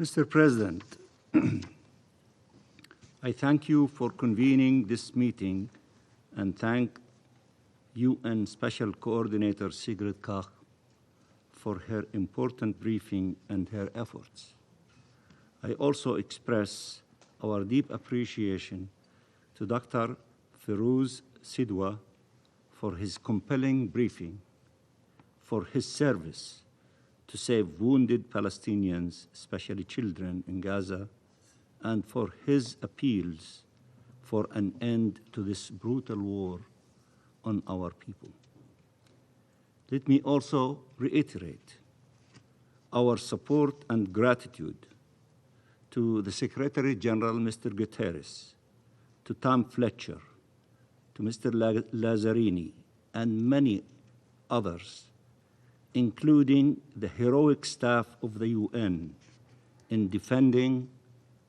Mr. President, I thank you for convening this meeting and thank UN Special Coordinator Sigrid Kaag for her important briefing and her efforts. I also express our deep appreciation to Dr. Ferouz Sidwa for his compelling briefing, for his service to save wounded Palestinians, especially children in Gaza, and for his appeals for an end to this brutal war on our people. Let me also reiterate our support and gratitude to the Secretary General, Mr. Guterres, to Tom Fletcher, to Mr. Lazzarini, and many others, including the heroic staff of the UN in defending,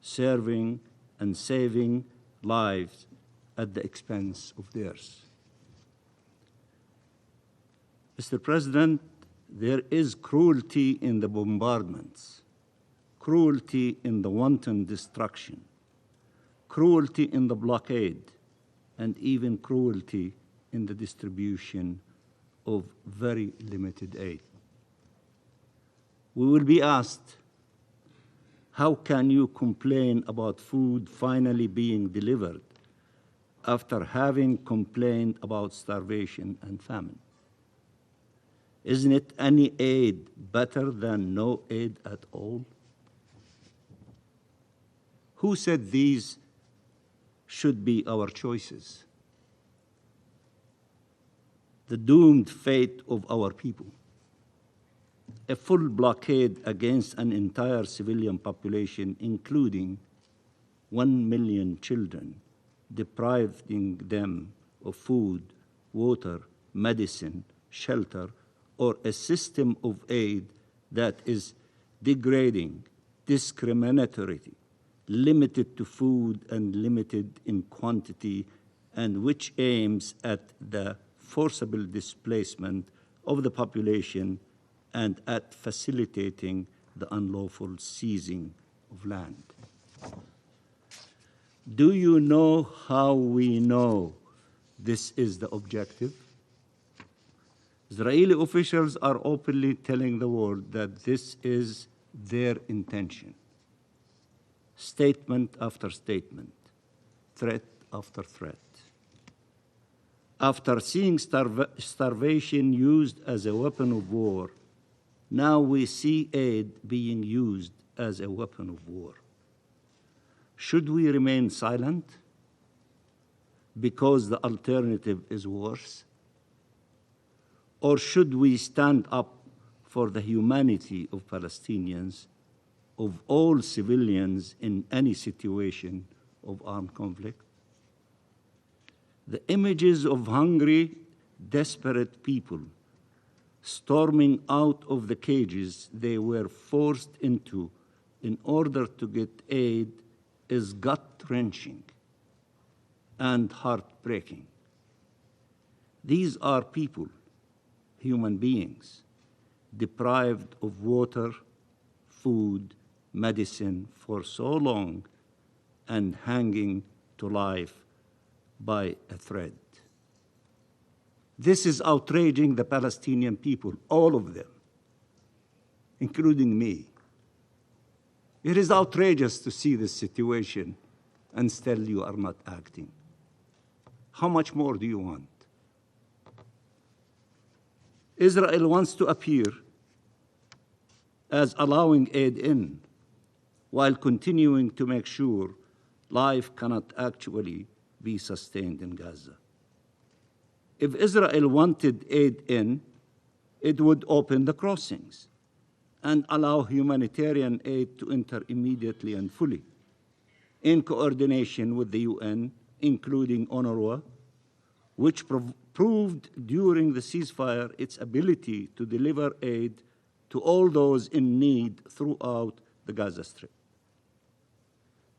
serving, and saving lives at the expense of theirs. Mr. President, there is cruelty in the bombardments, cruelty in the wanton destruction, cruelty in the blockade, and even cruelty in the distribution of very limited aid. We will be asked, how can you complain about food finally being delivered after having complained about starvation and famine? Isn't it any aid better than no aid at all? Who said these should be our choices? The doomed fate of our people. A full blockade against an entire civilian population, including 1 million children, depriving them of food, water, medicine, shelter, or a system of aid that is degrading, discriminatory, limited to food and limited in quantity, and which aims at the forcible displacement of the population and at facilitating the unlawful seizing of land. Do you know how we know this is the objective? Israeli officials are openly telling the world that this is their intention. Statement after statement, threat after threat. After seeing starvation used as a weapon of war, now we see aid being used as a weapon of war. Should we remain silent because the alternative is worse? Or should we stand up for the humanity of Palestinians, of all civilians in any situation of armed conflict? The images of hungry, desperate people storming out of the cages they were forced into in order to get aid is gut-wrenching and heartbreaking. These are people, human beings, deprived of water, food, medicine for so long and hanging to life by a thread. This is outraging the Palestinian people, all of them, including me. It is outrageous to see this situation and still you are not acting. How much more do you want? Israel wants to appear as allowing aid in, while continuing to make sure life cannot actually be sustained in Gaza. If Israel wanted aid in, it would open the crossings and allow humanitarian aid to enter immediately and fully, in coordination with the UN, including UNRWA, which proved during the ceasefire its ability to deliver aid to all those in need throughout the Gaza Strip.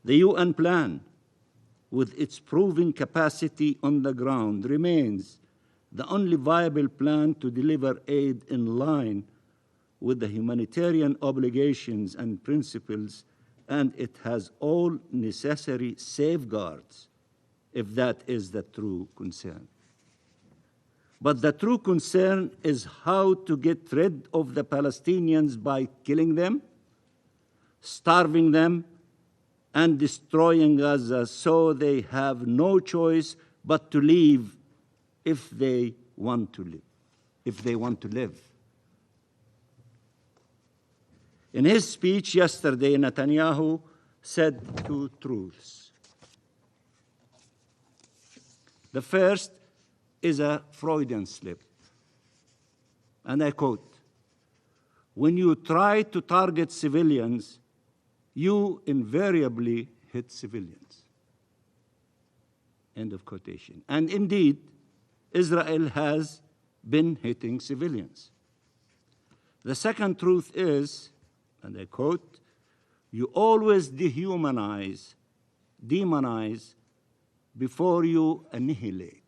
The UN plan, with its proven capacity on the ground, remains the only viable plan to deliver aid in line with the humanitarian obligations and principles, and it has all necessary safeguards, if that is the true concern. But the true concern is how to get rid of the Palestinians by killing them, starving them, and destroying Gaza so they have no choice but to leave if they want to live. In his speech yesterday, Netanyahu said two truths. The first is a Freudian slip, and I quote, "When you try to target civilians, you invariably hit civilians." End of quotation. And indeed, Israel has been hitting civilians. The second truth is, and I quote, "You always demonize before you annihilate."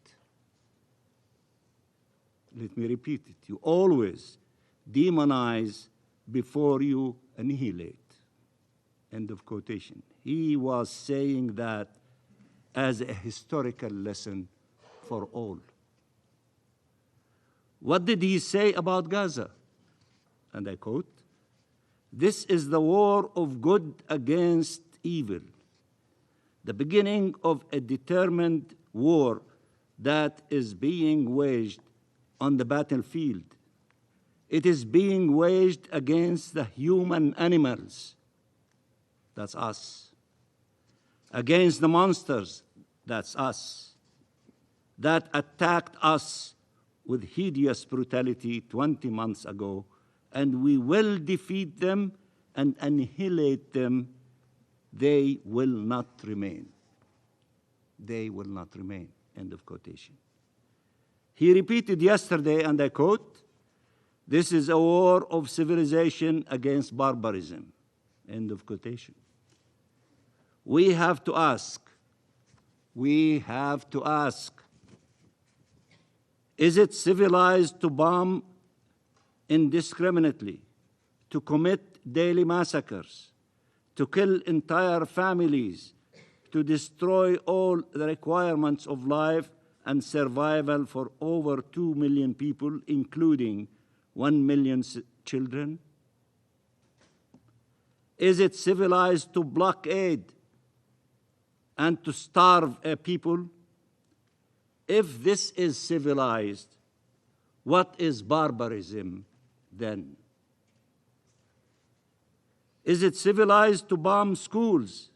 Let me repeat it. You always demonize before you annihilate. End of quotation. He was saying that as a historical lesson for all. What did he say about Gaza? And I quote, "This is the war of good against evil, the beginning of a determined war that is being waged on the battlefield. It is being waged against the human animals," that's us, "against the monsters," that's us, "that attacked us with hideous brutality 20 months ago, and we will defeat them and annihilate them. They will not remain. They will not remain." End of quotation. He repeated yesterday, and I quote, "This is a war of civilization against barbarism." End of quotation. We have to ask, is it civilized to bomb indiscriminately, to commit daily massacres, to kill entire families, to destroy all the requirements of life and survival for over 2 million people, including 1 million children? Is it civilized to blockade and to starve a people? If this is civilized, what is barbarism then? Is it civilized to bomb schools,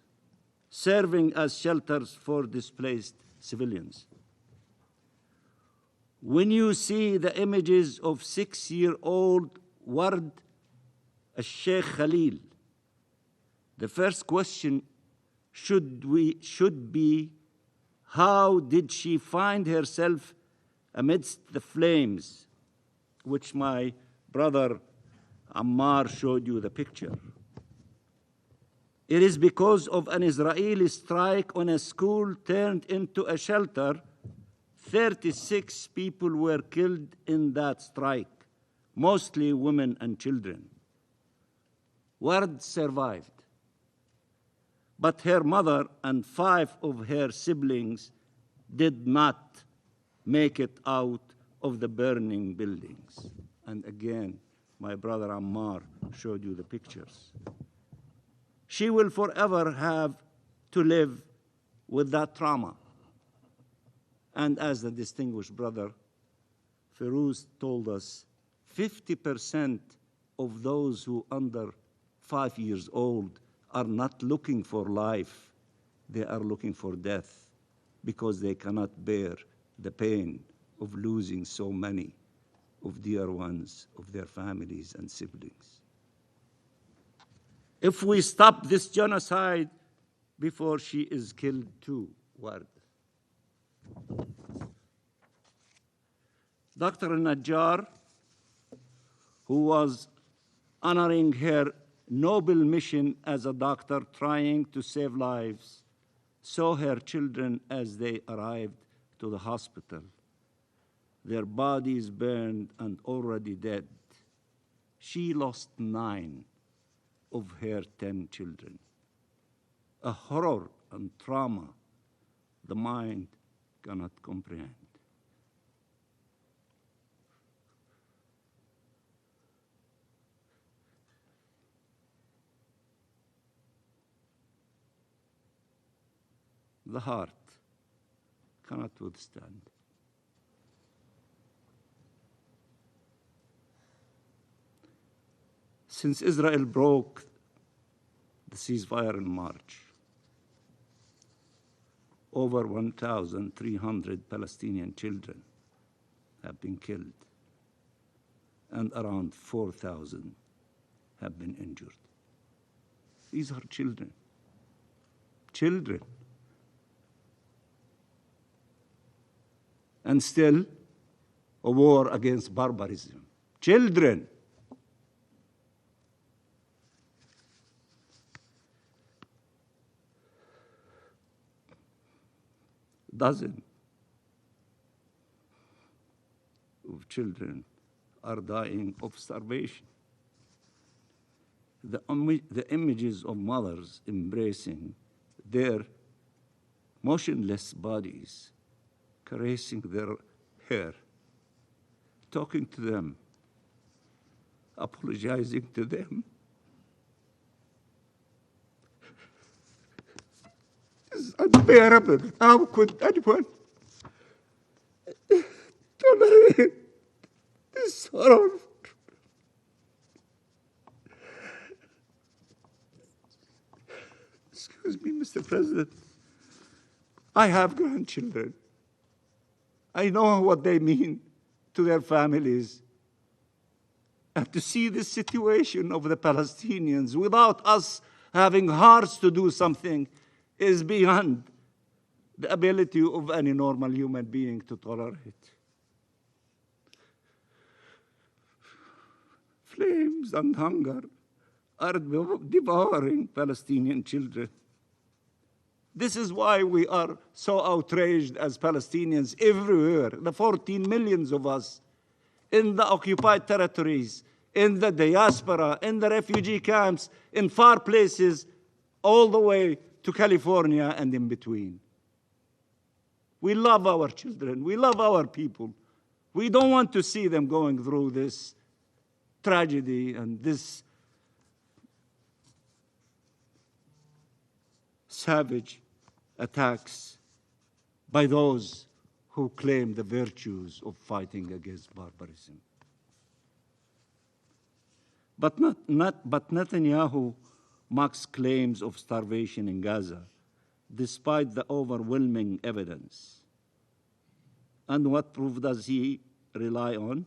serving as shelters for displaced civilians? When you see the images of 6-year-old Ward al-Sheikh Khalil, the first question should be, how did she find herself amidst the flames, which my brother Ammar showed you the picture? It is because of an Israeli strike on a school turned into a shelter. 36 people were killed in that strike, mostly women and children. Ward survived, but her mother and 5 of her siblings did not make it out of the burning buildings. And again, my brother Ammar showed you the pictures. She will forever have to live with that trauma. And as the distinguished brother Ferouz told us, 50% of those who are under 5 years old are not looking for life. They are looking for death because they cannot bear the pain of losing so many of dear ones, of their families and siblings. If we stop this genocide before she is killed too, Ward. Dr. Najjar, who was honoring her noble mission as a doctor trying to save lives, saw her children as they arrived to the hospital, their bodies burned and already dead. She lost 9 of her 10 children. A horror and trauma the mind cannot comprehend. The heart cannot withstand. Since Israel broke the ceasefire in March, over 1,300 Palestinian children have been killed, and around 4,000 have been injured. These are children. Children. And still, a war against barbarism. Children. Dozens of children are dying of starvation. The images of mothers embracing their motionless bodies, caressing their hair, talking to them, apologizing to them. It's unbearable. How could anyone tolerate this horror? Excuse me, Mr. President. I have grandchildren. I know what they mean to their families. And to see this situation of the Palestinians without us having hearts to do something is beyond the ability of any normal human being to tolerate. Flames and hunger are devouring Palestinian children. This is why we are so outraged as Palestinians everywhere, the 14 millions of us in the occupied territories, in the diaspora, in the refugee camps, in far places, all the way to California and in between. We love our children. We love our people. We don't want to see them going through this tragedy and this savage attacks by those who claim the virtues of fighting against barbarism. But Netanyahu mocks claims of starvation in Gaza, despite the overwhelming evidence. And what proof does he rely on?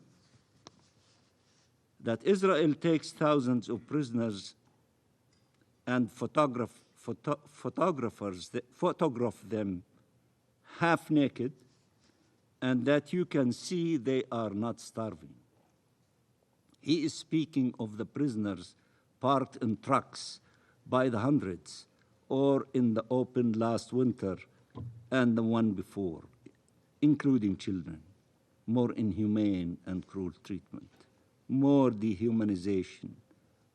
That Israel takes thousands of prisoners and photograph them half naked, and that you can see they are not starving. He is speaking of the prisoners parked in trucks by the hundreds, or in the open last winter and the one before, including children. More inhumane and cruel treatment, more dehumanization,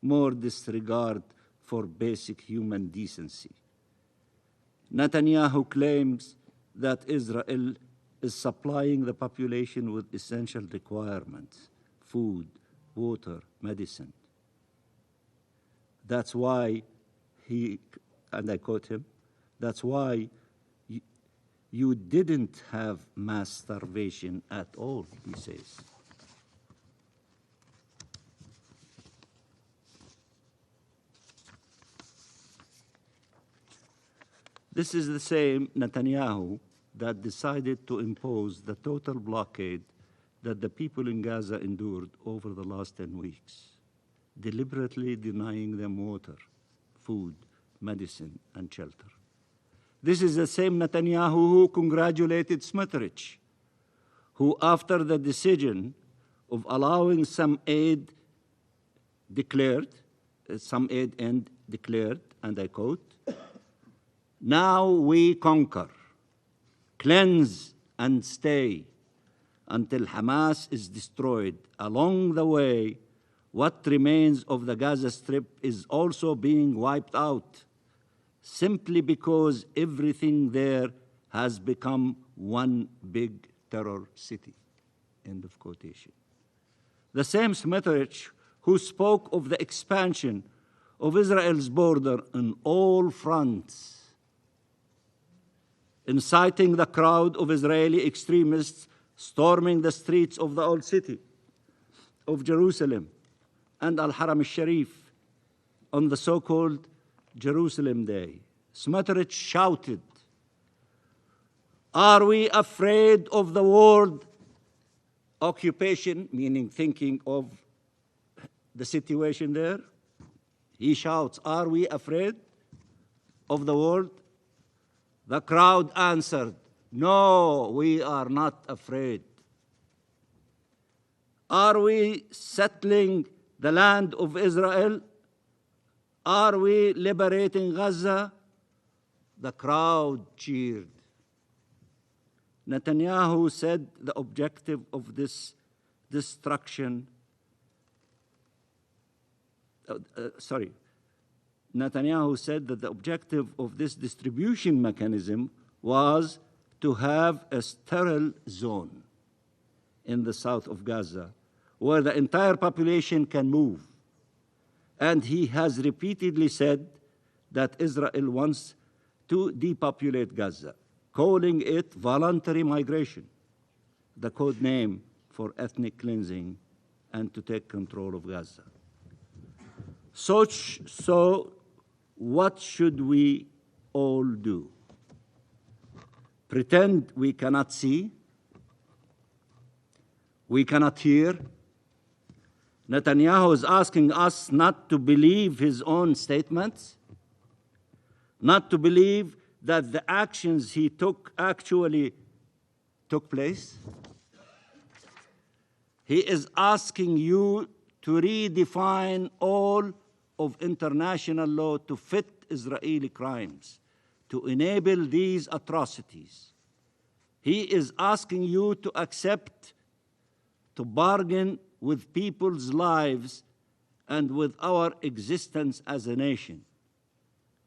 more disregard for basic human decency. Netanyahu claims that Israel is supplying the population with essential requirements: food, water, medicine. That's why and I quote him, that's why you didn't have mass starvation at all, he says. This is the same Netanyahu that decided to impose the total blockade that the people in Gaza endured over the last 10 weeks, deliberately denying them water, food, medicine, and shelter. This is the same Netanyahu who congratulated Smotrich, who, after the decision of allowing some aid end declared, and I quote, "Now we conquer, cleanse and stay until Hamas is destroyed. Along the way, what remains of the Gaza Strip is also being wiped out, simply because everything there has become one big terror city. End of quotation. The same Smotrich who spoke of the expansion of Israel's border on all fronts, inciting the crowd of Israeli extremists storming the streets of the old city of Jerusalem and Al-Haram al-Sharif on the so-called Jerusalem Day. Smotrich shouted, "Are we afraid of the word occupation," meaning thinking of the situation there? He shouts, "Are we afraid of the word?" The crowd answered, "No, we are not afraid." "Are we settling the land of Israel? Are we liberating Gaza?" The crowd cheered. Netanyahu said the objective of this destruction, Netanyahu said that the objective of this distribution mechanism was to have a sterile zone in the south of Gaza where the entire population can move. And he has repeatedly said that Israel wants to depopulate Gaza, calling it voluntary migration, the code name for ethnic cleansing, and to take control of Gaza. So what should we all do? Pretend we cannot see? We cannot hear? Netanyahu is asking us not to believe his own statements, not to believe that the actions he took actually took place. He is asking you to redefine all of international law to fit Israeli crimes, to enable these atrocities. He is asking you to accept, to bargain with people's lives and with our existence as a nation,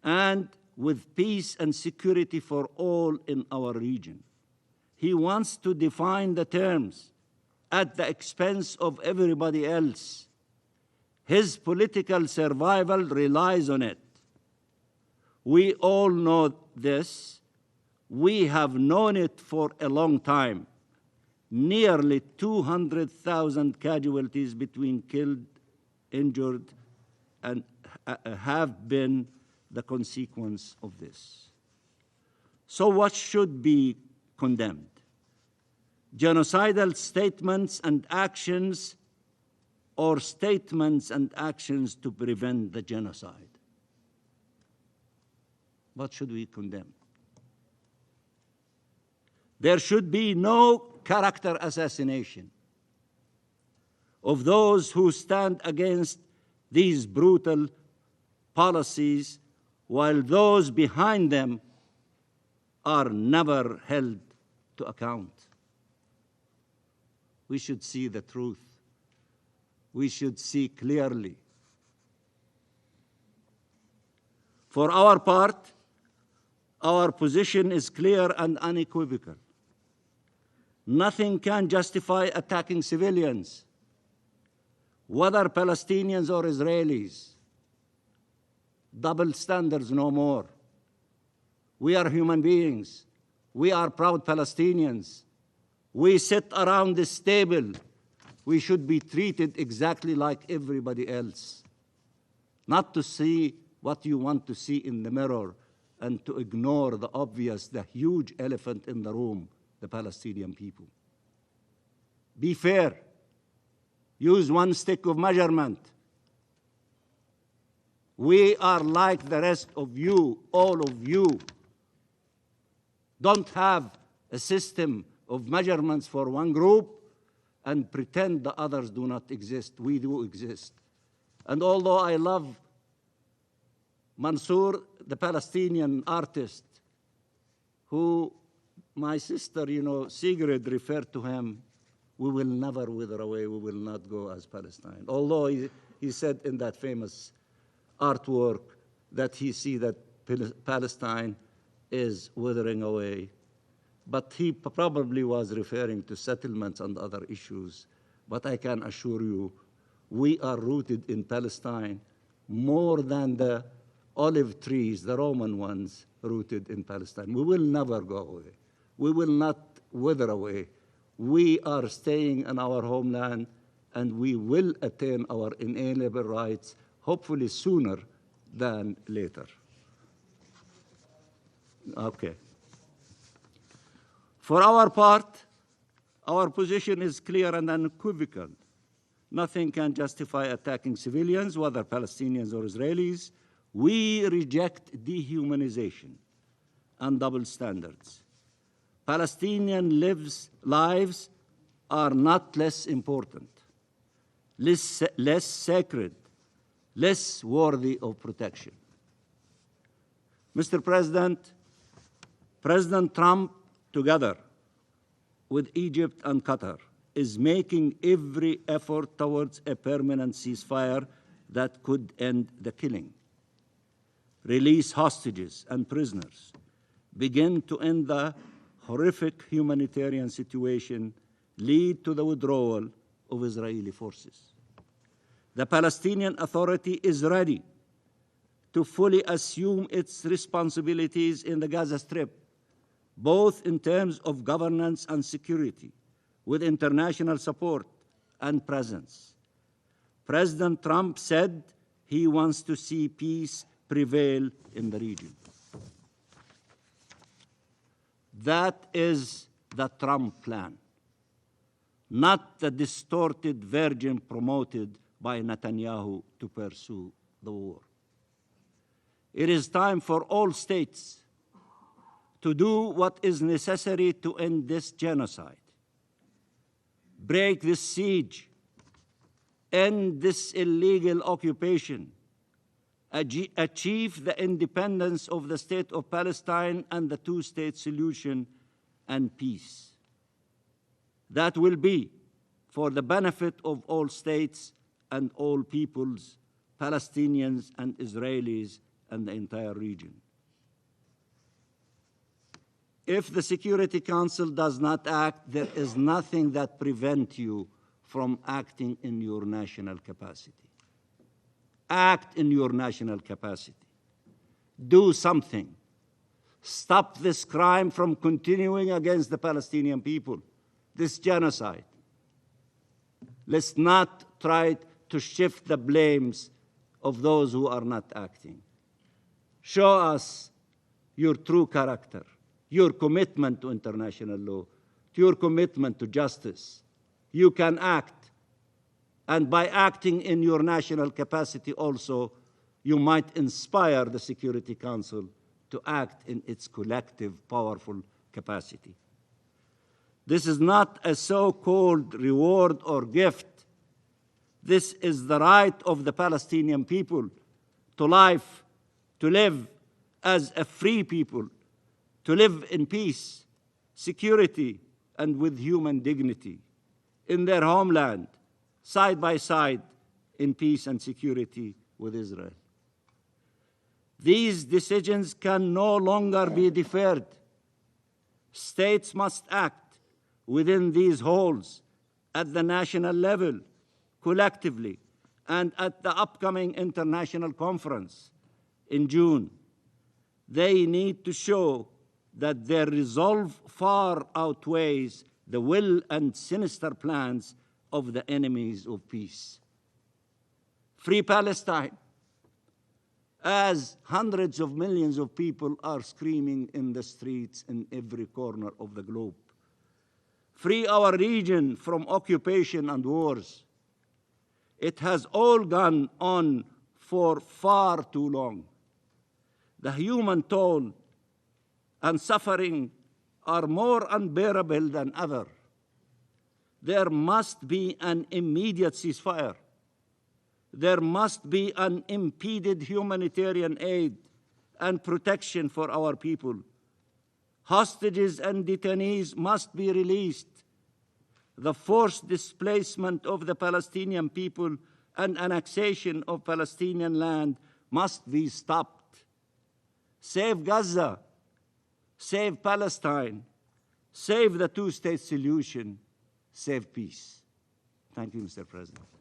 and with peace and security for all in our region. He wants to define the terms at the expense of everybody else. His political survival relies on it. We all know this. We have known it for a long time. Nearly 200,000 casualties between killed, injured, and have been the consequence of this. So what should be condemned? Genocidal statements and actions, or statements and actions to prevent the genocide? What should we condemn? There should be no character assassination of those who stand against these brutal policies, while those behind them are never held to account. We should see the truth. We should see clearly. For our part, our position is clear and unequivocal. Nothing can justify attacking civilians, whether Palestinians or Israelis. Double standards no more. We are human beings. We are proud Palestinians. We sit around this table. We should be treated exactly like everybody else. Not to see what you want to see in the mirror and to ignore the obvious, the huge elephant in the room, the Palestinian people. Be fair. Use one stick of measurement. We are like the rest of you, all of you. Don't have a system of measurements for one group and pretend the others do not exist. We do exist. And although I love Mansour, the Palestinian artist, who my sister, Sigrid, referred to him we will never wither away, we will not go as Palestine. Although he said in that famous artwork that he see that Palestine is withering away, but he probably was referring to settlements and other issues. But I can assure you, we are rooted in Palestine more than the olive trees, the Roman ones, rooted in Palestine. We will never go away. We will not wither away. We are staying in our homeland, and we will attain our inalienable rights, hopefully sooner than later. Okay. For our part, our position is clear and unequivocal. Nothing can justify attacking civilians, whether Palestinians or Israelis. We reject dehumanization and double standards. Palestinian lives are not less important, less sacred, less worthy of protection. Mr. President, President Trump, together with Egypt and Qatar, is making every effort towards a permanent ceasefire that could end the killing, release hostages and prisoners, begin to end the horrific humanitarian situation, lead to the withdrawal of Israeli forces. The Palestinian Authority is ready to fully assume its responsibilities in the Gaza Strip, both in terms of governance and security, with international support and presence. President Trump said he wants to see peace prevail in the region. That is the Trump plan, not the distorted version promoted by Netanyahu to pursue the war. It is time for all states to do what is necessary to end this genocide, break this siege, end this illegal occupation, achieve the independence of the state of Palestine and the two-state solution and peace. That will be for the benefit of all states and all peoples, Palestinians and Israelis and the entire region. If the Security Council does not act, there is nothing that prevents you from acting in your national capacity. Act in your national capacity. Do something. Stop this crime from continuing against the Palestinian people, this genocide. Let's not try to shift the blames of those who are not acting. Show us your true character, your commitment to international law, your commitment to justice. You can act. And by acting in your national capacity also, you might inspire the Security Council to act in its collective, powerful capacity. This is not a so-called reward or gift. This is the right of the Palestinian people to life, to live as a free people, to live in peace, security, and with human dignity in their homeland, side by side, in peace and security with Israel. These decisions can no longer be deferred. States must act within these halls at the national level, collectively, and at the upcoming international conference in June. They need to show that their resolve far outweighs the will and sinister plans of the enemies of peace. Free Palestine, as hundreds of millions of people are screaming in the streets in every corner of the globe. Free our region from occupation and wars. It has all gone on for far too long. The human toll and suffering are more unbearable than ever. There must be an immediate ceasefire. There must be unimpeded humanitarian aid and protection for our people. Hostages and detainees must be released. The forced displacement of the Palestinian people and annexation of Palestinian land must be stopped. Save Gaza, save Palestine, save the two-state solution, save peace. Thank you, Mr. President.